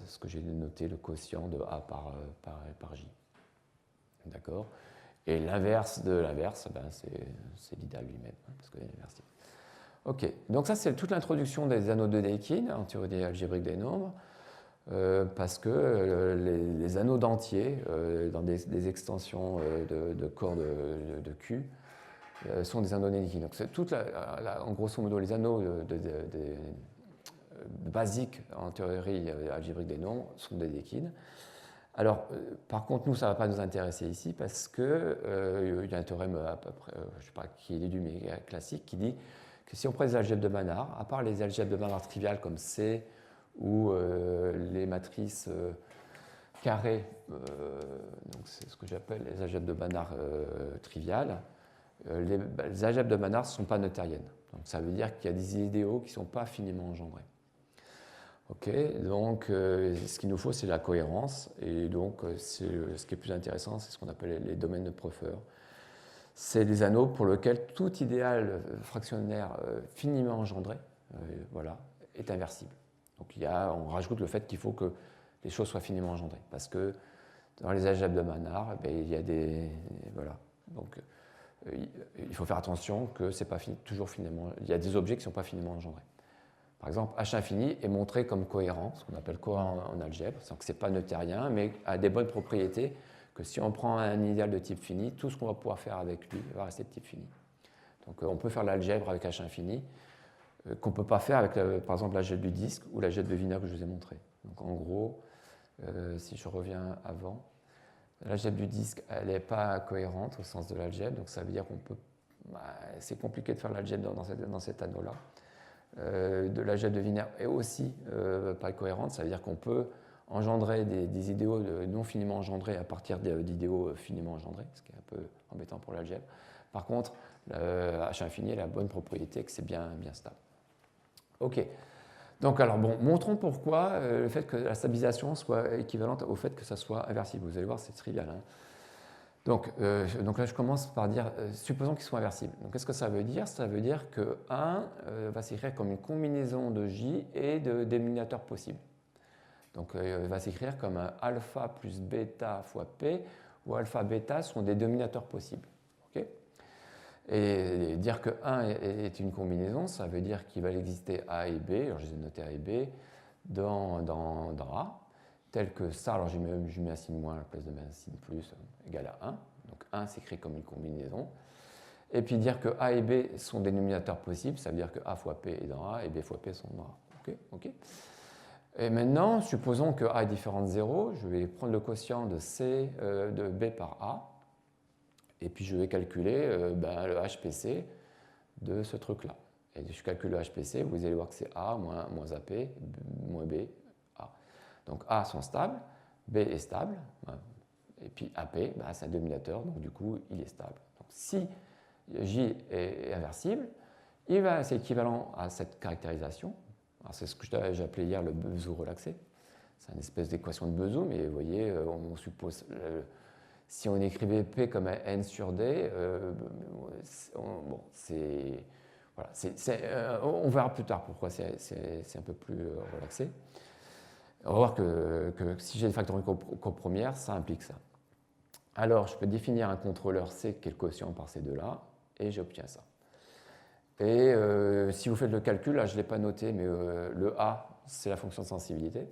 ce que j'ai noté, le quotient de A par J. D'accord? Et l'inverse de l'inverse, c'est l'idéal lui-même, parce que c'est inversible. Ok, donc ça c'est toute l'introduction des anneaux de Deikin en théorie algébrique des nombres, parce que les anneaux d'entier dans des extensions de corps de Q sont des anneaux de Deikin. Donc c'est en grosso modo les anneaux basiques en théorie algébrique des nombres sont des Deikin. Alors, par contre, nous, ça ne va pas nous intéresser ici parce qu'il y a un théorème à peu près, je ne sais pas qui est du mais classique, qui dit que si on prend les algèbres de Banach, à part les algèbres de Banach triviales comme C ou les matrices carrés, donc c'est ce que j'appelle les algèbres de Banach triviales. Les algèbres de Banach ne sont pas noethériennes. Donc ça veut dire qu'il y a des idéaux qui ne sont pas finiment engendrés. Ok, donc ce qu'il nous faut, c'est la cohérence. Et donc ce qui est plus intéressant, c'est ce qu'on appelle les domaines de Pfeffer. C'est les anneaux pour lesquels tout idéal fractionnaire finiment engendré voilà, est inversible. Donc on rajoute le fait qu'il faut que les choses soient finiment engendrées. Parce que dans les algèbres de Banach, il y a des. Voilà. Donc il faut faire attention que c'est pas toujours finiment. Il y a des objets qui ne sont pas finiment engendrés. Par exemple, H infini est montré comme cohérent, ce qu'on appelle cohérent en algèbre, c'est-à-dire que ce n'est pas noethérien, mais a des bonnes propriétés que si on prend un idéal de type fini, tout ce qu'on va pouvoir faire avec lui va rester de type fini. Donc on peut faire l'algèbre avec H infini, qu'on ne peut pas faire avec, par exemple, l'algèbre du disque ou l'algèbre de Wiener que je vous ai montré. Donc en gros, si je reviens avant, l'algèbre du disque, elle n'est pas cohérente au sens de l'algèbre, donc ça veut dire qu'on peut. C'est compliqué de faire l'algèbre dans cet anneau-là. De l'algèbre de Wiener est aussi pas cohérente, ça veut dire qu'on peut engendrer des idéaux non finiment engendrés à partir d'idéaux finiment engendrés, ce qui est un peu embêtant pour l'algèbre. Par contre, H infini a la bonne propriété que c'est bien stable. Ok. Donc alors bon, montrons pourquoi le fait que la stabilisation soit équivalente au fait que ça soit inversible. Vous allez voir, c'est trivial. Hein. Donc là, je commence par dire, supposons qu'ils soient inversibles. Donc qu'est-ce que ça veut dire? Ça veut dire que 1 va s'écrire comme une combinaison de J et de dénominateurs possibles. Donc il va s'écrire comme un alpha plus bêta fois P, où alpha bêta sont des dénominateurs possibles. Okay, et dire que 1 est une combinaison, ça veut dire qu'il va exister A et B, alors je les ai notés A et B, dans A, tel que ça, alors je mets un signe moins à la place de un signe plus, égal à 1. Donc 1 s'écrit comme une combinaison. Et puis dire que A et B sont des dénominateurs possibles, ça veut dire que A fois P est dans A et B fois P sont dans A. Okay. Et maintenant, supposons que A est différent de 0, je vais prendre le quotient de C de B par A, et puis je vais calculer le HPC de ce truc-là. Et je calcule le HPC, vous allez voir que c'est A moins AP moins B, A. Donc A sont stables, B est stable, et puis AP, c'est un dénominateur, donc du coup, il est stable. Donc si J est inversible, c'est équivalent à cette caractérisation. C'est ce que j'ai appelé hier le Bezout relaxé. C'est une espèce d'équation de Bezout, mais vous voyez, on suppose, si on écrivait P comme un N sur D, on verra plus tard pourquoi c'est un peu plus relaxé. On va voir que si j'ai des factoriels copremières, ça implique ça. Alors, je peux définir un contrôleur C qui est le quotient par ces deux-là, et j'obtiens ça. Et si vous faites le calcul, là je ne l'ai pas noté, mais le A, c'est la fonction de sensibilité.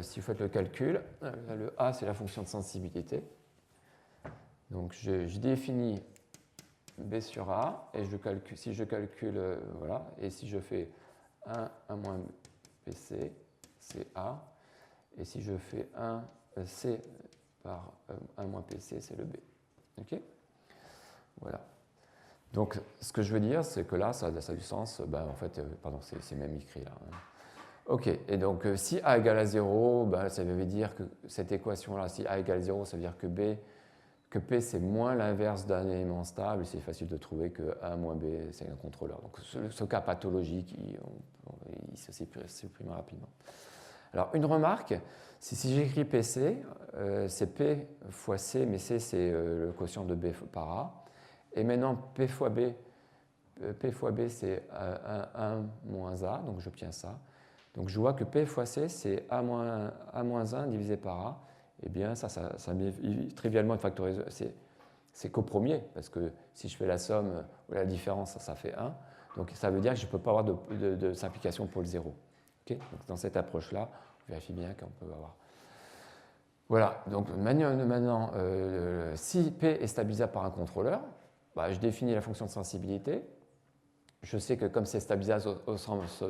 Si vous faites le calcul, le A, c'est la fonction de sensibilité. Donc je définis B sur A, et si je calcule, voilà, et si je fais 1 moins PC, c'est A, et si je fais 1 C par 1 moins PC, c'est le B. Ok? Voilà. Donc, ce que je veux dire, c'est que là, ça a du sens. En fait, pardon, c'est même écrit là. Ok, et donc si A égale à 0, ça veut dire que cette équation-là, si A égale 0, ça veut dire que P c'est moins l'inverse d'un élément stable, c'est facile de trouver que A moins B c'est un contrôleur. Donc ce cas pathologique, il se supprime rapidement. Alors une remarque, si j'écris PC, c'est P fois C, mais C c'est le quotient de B par A. Et maintenant, P fois B, c'est 1 moins A, donc j'obtiens ça. Donc je vois que P fois C, c'est A moins 1 divisé par A. Eh bien, ça met trivialement une factorisation. C'est copremier, parce que si je fais la somme ou la différence, ça fait 1. Donc ça veut dire que je ne peux pas avoir de simplification pour le 0. Okay, donc dans cette approche-là, on vérifie bien qu'on peut avoir. Voilà, donc maintenant si P est stabilisable par un contrôleur, je définis la fonction de sensibilité. Je sais que comme c'est stabilisable au sens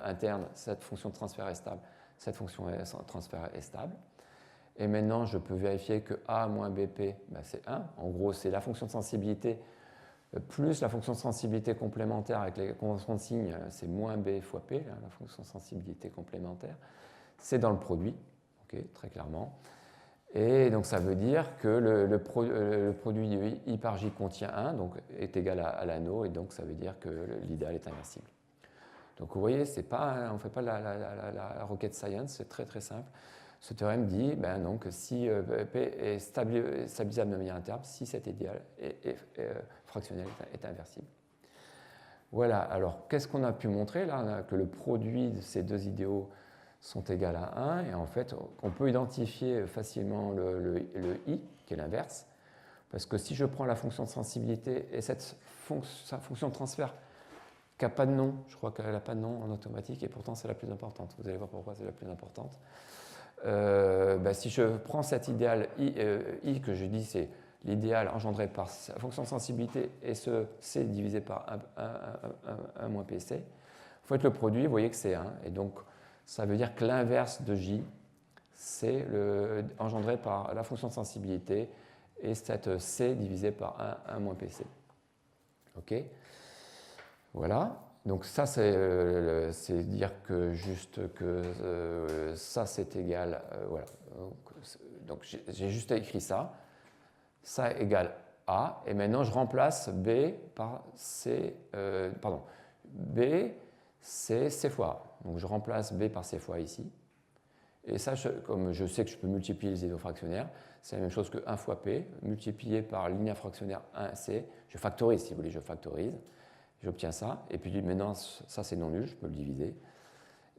interne, cette fonction de transfert est stable, cette fonction de transfert est stable. Et maintenant, je peux vérifier que A moins BP, c'est 1. En gros, c'est la fonction de sensibilité plus la fonction de sensibilité complémentaire avec les conventions de signes, c'est moins B fois P, la fonction de sensibilité complémentaire. c'est dans le produit, okay, très clairement. Et donc ça veut dire que le produit de I par J contient 1, donc est égal à l'anneau, et donc ça veut dire que l'idéal est inversible. Donc vous voyez, on ne fait pas la rocket science, c'est très très simple. Ce théorème dit donc, que si P est stabilisable de manière interne, si cet idéal fractionnel est inversible. Voilà, alors qu'est-ce qu'on a pu montrer là? On a que le produit de ces deux idéaux sont égales à 1, et en fait, on peut identifier facilement le I, qui est l'inverse, parce que si je prends la fonction de sensibilité et sa fonction de transfert qui n'a pas de nom, je crois qu'elle n'a pas de nom en automatique, et pourtant c'est la plus importante. Vous allez voir pourquoi c'est la plus importante. Si je prends cet idéal I que je dis c'est l'idéal engendré par sa fonction de sensibilité et ce C divisé par 1 moins PC, vous faites le produit, vous voyez que c'est 1, et donc ça veut dire que l'inverse de J, c'est engendré par la fonction de sensibilité et cette C divisé par 1 moins PC. OK? Voilà. Donc ça, c'est dire que juste que ça, c'est égal. Voilà. Donc j'ai juste écrit ça. Ça égale A. Et maintenant, je remplace B par C. B, c'est C fois A. Donc je remplace B par C fois A ici. Et ça, comme je sais que je peux multiplier les idéaux fractionnaires, c'est la même chose que 1 fois P, multiplié par linéaire fractionnaire 1C. Je factorise, si vous voulez, je factorise. J'obtiens ça. Et puis maintenant, ça c'est non nul, je peux le diviser.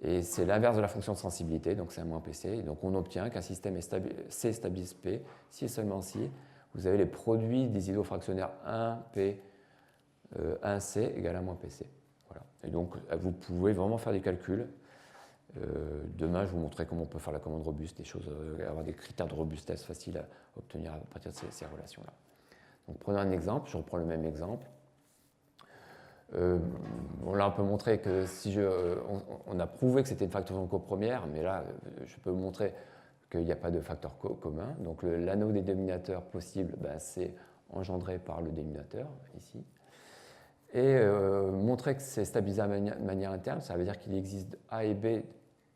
Et c'est l'inverse de la fonction de sensibilité, donc c'est 1 moins PC. Et donc on obtient qu'un système C stabilise P si et seulement si vous avez les produits des idéaux fractionnaires 1P, 1C égale 1 moins PC. Voilà. Et donc vous pouvez vraiment faire des calculs. Demain, je vous montrerai comment on peut faire la commande robuste, avoir des critères de robustesse faciles à obtenir à partir de ces relations-là. Donc prenons un exemple, je reprends le même exemple. Là, on peut montrer que si on a prouvé que c'était une factorisation copremière, mais là, je peux vous montrer qu'il n'y a pas de facteur commun. Donc l'anneau des dénominateurs possibles, c'est engendré par le dénominateur, ici. Et montrer que c'est stabilisé de manière interne, ça veut dire qu'il existe A et B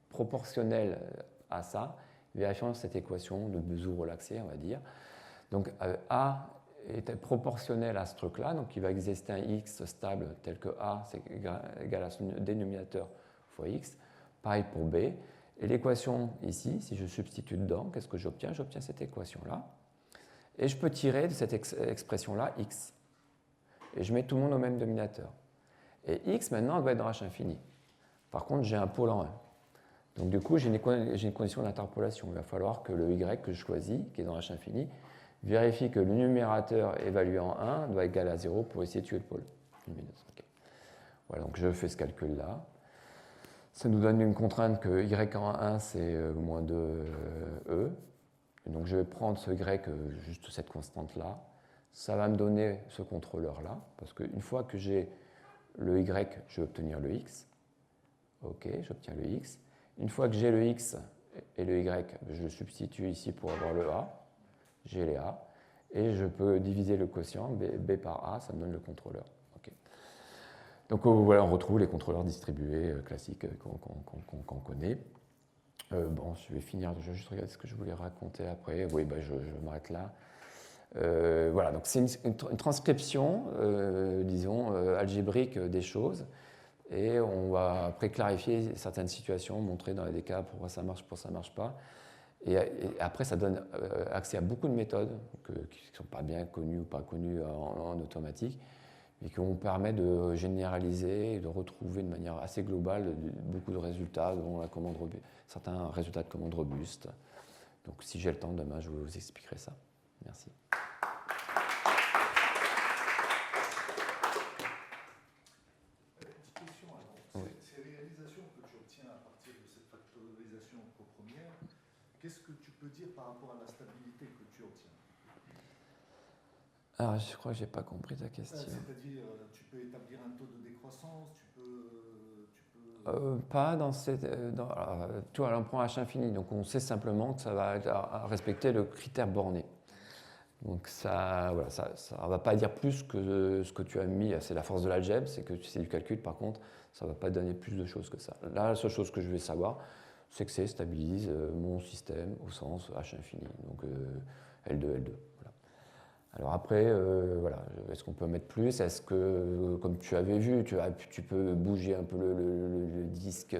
proportionnels à ça, vérifiant cette équation de Bezout relaxée, on va dire. Donc A est proportionnel à ce truc-là, donc il va exister un x stable tel que A, c'est égal à son dénominateur fois x. Pareil pour B. Et l'équation ici, si je substitue dedans, qu'est-ce que j'obtiens? J'obtiens cette équation-là. Et je peux tirer de cette expression-là x. Et je mets tout le monde au même dénominateur. Et x, maintenant, doit être dans H infini. Par contre, j'ai un pôle en 1. Donc du coup, j'ai une condition d'interpolation. Il va falloir que le y que je choisis, qui est dans H infini, vérifie que le numérateur évalué en 1 doit être égal à 0 pour essayer de tuer le pôle lumineux. Okay. Voilà, donc je fais ce calcul-là. Ça nous donne une contrainte que y en 1, c'est moins 2e. Et donc je vais prendre ce y, juste cette constante-là. Ça va me donner ce contrôleur-là, parce qu'une fois que j'ai le y, je vais obtenir le x. OK, j'obtiens le x. Une fois que j'ai le x et le y, je le substitue ici pour avoir le a. J'ai les a. Et je peux diviser le quotient, b par a, ça me donne le contrôleur. Okay. Donc voilà, on retrouve les contrôleurs distribués classiques qu'on connaît. Bon, je vais finir, je vais juste regarder ce que je voulais raconter après. Oui, je m'arrête là. Voilà, donc c'est une transcription, disons, algébrique des choses. Et on va après clarifier certaines situations, montrer dans des cas pourquoi ça marche pas. Et après, ça donne accès à beaucoup de méthodes qui ne sont pas bien connues ou pas connues en automatique, mais qui vont permettre de généraliser et de retrouver de manière assez globale beaucoup de résultats, dont certains résultats de commande robuste. Donc si j'ai le temps, demain, je vous expliquerai ça. Merci. Ces réalisations que tu obtiens à partir de cette factorisation copremière, qu'est-ce que tu peux dire par rapport à la stabilité que tu obtiens? Alors, je crois que je n'ai pas compris ta question. C'est-à-dire, tu peux établir un taux de décroissance, tu peux... Pas dans cette... tu vois, on prend H infini, donc on sait simplement que ça va respecter le critère borné. Donc ça ne va pas dire plus que ce que tu as mis, c'est la force de l'algèbre, c'est que c'est du calcul, par contre, ça ne va pas donner plus de choses que ça. Là, la seule chose que je vais savoir, C'est que C stabilise mon système au sens H infini, donc L2, L2. Voilà. Alors après, voilà, est-ce qu'on peut mettre plus? Est-ce que, comme tu avais vu, tu peux bouger un peu le disque,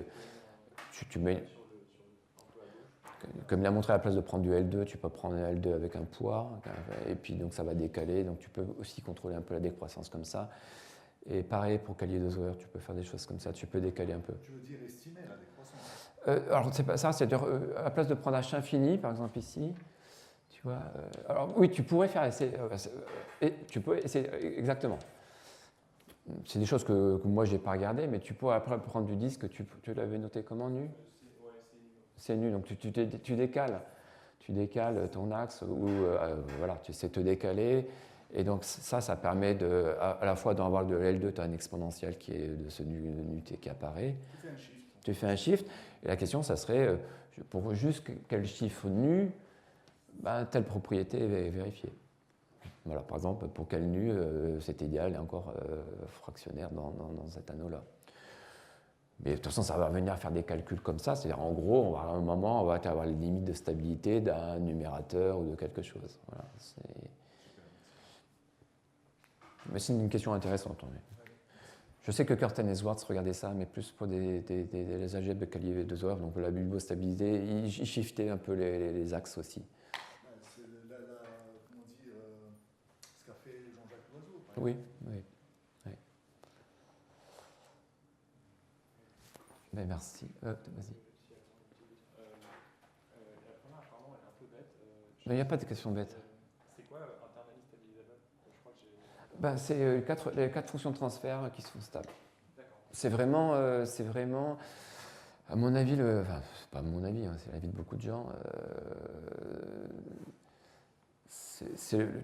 tu mets, comme il a montré, à la place de prendre du L2, tu peux prendre un L2 avec un poids, et puis donc ça va décaler, donc tu peux aussi contrôler un peu la décroissance comme ça. Et pareil pour Caillier de Zoer, tu peux faire des choses comme ça, tu peux décaler un peu. Tu veux dire estimer la décroissance? Alors c'est pas ça, c'est-à-dire à la place de prendre H infini, par exemple ici, tu vois. Alors oui, tu pourrais faire essayer, et tu peux essayer exactement. C'est des choses que moi j'ai pas regardé, mais tu pourrais après prendre du disque, tu l'avais noté comment nu? C'est nu, donc tu décales ton axe ou voilà, tu sais te décaler. Et donc ça permet à la fois d'avoir de L2, tu as un exponentiel qui est de ce nu-t qui apparaît. Tu fais un shift. Et la question, ça serait, pour juste quel chiffre nu, ben, telle propriété est vérifiée. Voilà, par exemple, pour quel nu cet idéal est encore fractionnaire dans cet anneau-là. Mais de toute façon, ça va venir faire des calculs comme ça. C'est-à-dire, en gros, à un moment, on va avoir les limites de stabilité d'un numérateur ou de quelque chose. Voilà, mais c'est une question intéressante. Je sais que Curtin et Swartz regardaient ça, mais plus pour les algèbres de Caillier de Zoer, donc la bulbostabilité, ils shiftaient un peu les axes aussi. C'est comment dire, ce qu'a fait Jean-Jacques Loiseau. Oui, oui. Ben, merci. Vas-y. La première, apparemment, elle est un peu bête. Il n'y a pas de question bête. C'est quoi internally stabilisable? Je crois que j'ai... Ben, c'est les quatre fonctions de transfert qui sont stables. C'est vraiment, à mon avis, enfin, c'est pas mon avis, hein, c'est l'avis de beaucoup de gens.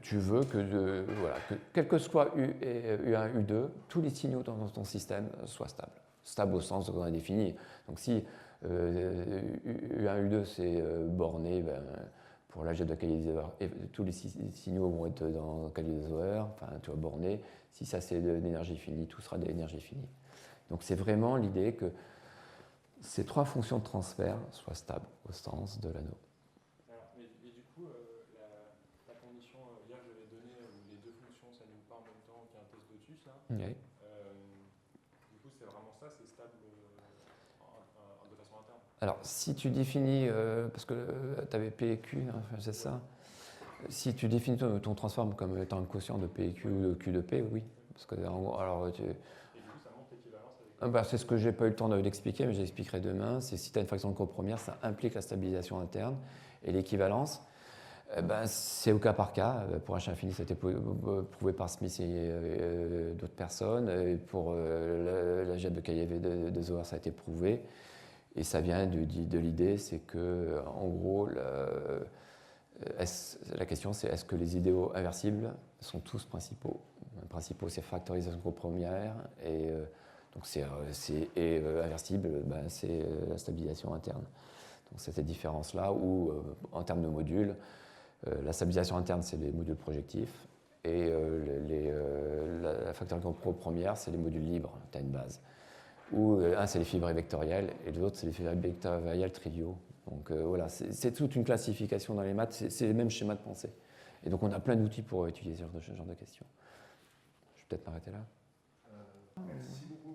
Tu veux que, voilà, que quel que soit U1, U2, tous les signaux dans ton système soient stables. Stable au sens qu'on a défini. Donc si U1, U2 c'est borné, ben, pour l'algèbre de Caillier-Zoer, tous les signaux vont être dans Caillier-Zoer, enfin tu vois, borné. Si ça c'est d'énergie finie, tout sera d'énergie finie. Donc c'est vraiment l'idée que ces trois fonctions de transfert soient stables au sens de l'anneau. Mais du coup, la condition, hier je vais donner où les deux fonctions s'annulent pas en même temps qu'il y a un test Lotus là. Oui. Du coup, c'est vraiment ça, c'est stable de façon interne. Alors, si tu définis, parce que tu avais P et Q, hein, c'est ça. Si tu définis ton transform comme étant un quotient de P et Q ou de Q de P, oui. Parce que, alors, Et du coup, ça montre l'équivalence avec... bah, c'est ce que j'ai pas eu le temps d'expliquer, mais j'expliquerai demain. C'est si tu as une fraction de courbe première, ça implique la stabilisation interne. Et l'équivalence, ben, c'est au cas par cas. Pour H infini, ça a été prouvé par Smith et d'autres personnes. Et pour l'algèbre de Caillier de Zoer, ça a été prouvé. Et ça vient de l'idée, c'est que, en gros, la question c'est est-ce que les idéaux inversibles sont tous principaux? Principaux, c'est factorisation de courbe première, et donc inversible, ben, c'est la stabilisation interne. Donc c'est cette différence-là où, en termes de modules, la stabilisation interne, c'est les modules projectifs, et la factorisation de courbe première, c'est les modules libres, tu as une base. Où un c'est les fibrés vectoriels et l'autre c'est les fibrés vectoriels triviaux. Donc voilà, c'est toute une classification dans les maths, c'est les mêmes schémas de pensée. Et donc on a plein d'outils pour étudier ce genre de questions. Je vais peut-être m'arrêter là. Merci beaucoup.